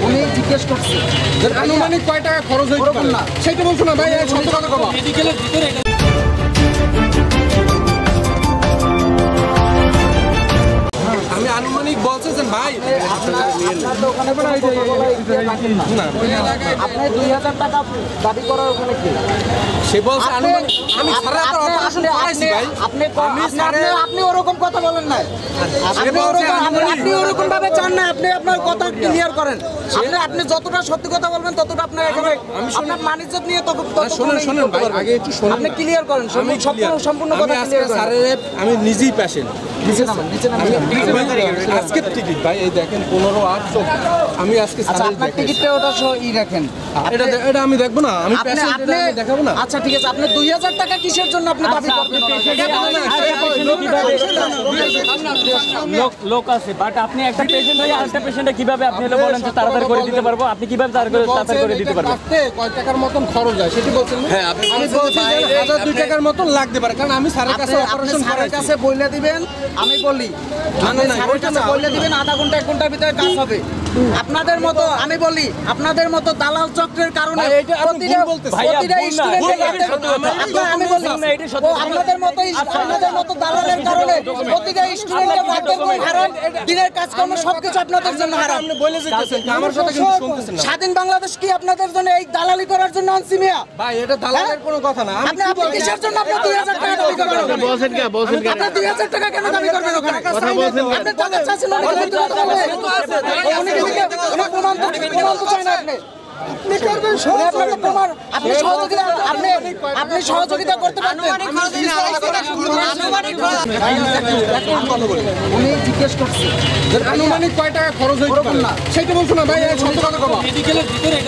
উনি জিজ্ঞেস করছে আনুমানিক কয় টাকা খরচ হইতে পারে না সেটা বলছো না ভাই, সত্য কথা কবা। মেডিকেলের ভিতরে আমি আনুমানিক বলছেন ভাই, আপনি 2000 টাকা দাবি করার ওখানে কি সে বলছে আনুমানিক। আমি আসলে আপনি ওরকম কথা বলেন না, আপনি ওরকম ভাবে চান না, আপনি আপনার কথা ক্লিয়ার করেন। আপনি যতটা সত্যি কথা বলবেন ততটা আপনার এখানে আপনার মানিজ্জত নিয়ে শোনেন ভাই, আগে একটু শোনেন, আপনি ক্লিয়ার করেন, সম্পূর্ণ কথা ক্লিয়ার করেন। আমি নিজেই পেশেন্ট, আজকের টিকিট ভাই এই দেখেন 15/8। আমি আজকে আপনার টিকিটটা ওটা রাখেন, এটা আমি দেখবো না, আমি দেখাবো না। আচ্ছা ঠিক আছে, আপনি 2000 টাকা কিসের জন্য আপনি দাবি করবেন? লোক আছে, বাট আপনি একটা পেশেন্ট হয়ে আরেকটা পেশেন্টে কিভাবে আপনি হলো বলেন যে তাড়াতাড়ি করে দিতে পারবো, আপনি কিভাবে তাড়াতাড়ি করে দিতে পারবেন? কয় টাকার মতন খরচ হয় সেটি বলছেন? হ্যাঁ, আমি বলছি 1000-2 টাকার মতন লাগতে পারে, কারণ আমি স্যারের কাছে অপারেশন স্যারের কাছে বলে দিবেন। আমি বলি স্যারের কাছে বলে দিবেন, আধা ঘন্টা 1 ঘন্টার ভিতরে কাজ হবে। আপনাদের মতো আমি বলি, আপনাদের মতো দালাল চক্রের কারণে আপনাদের মতো দালালের কারণে প্রতিটা স্টুডেন্টের রাতের ঘুম হারাম, দিনের কাজকর্ম সবকিছু আপনাদের জন্য হারাম। আমার কথা কিন্তু শুনতেছেন না। স্বাধীন বাংলাদেশ কি আপনাদের জন্য এই দালালি করার জন্য আনছি মিয়া? ভাই এটা দালালের কোনো কথা না। আপনি কিসের জন্য আপনি 2000 টাকা দাবি করবেন? বলছেন কি আপনি 2000 টাকা কেন দাবি করবেন ওখানে? কথা বলছেন আপনি টাকা চাচ্ছেন না, উনি প্রমাণ তো চাই না আপনি। আপনি সহযোগিতা করতে পারবেন। উনি জিজ্ঞেস করছে আনুমানিক কয় টাকা খরচ হইতে পারে না সেটা বলছো না ভাই, সত্য কথা কবা। মেডিকেলের ভিতরে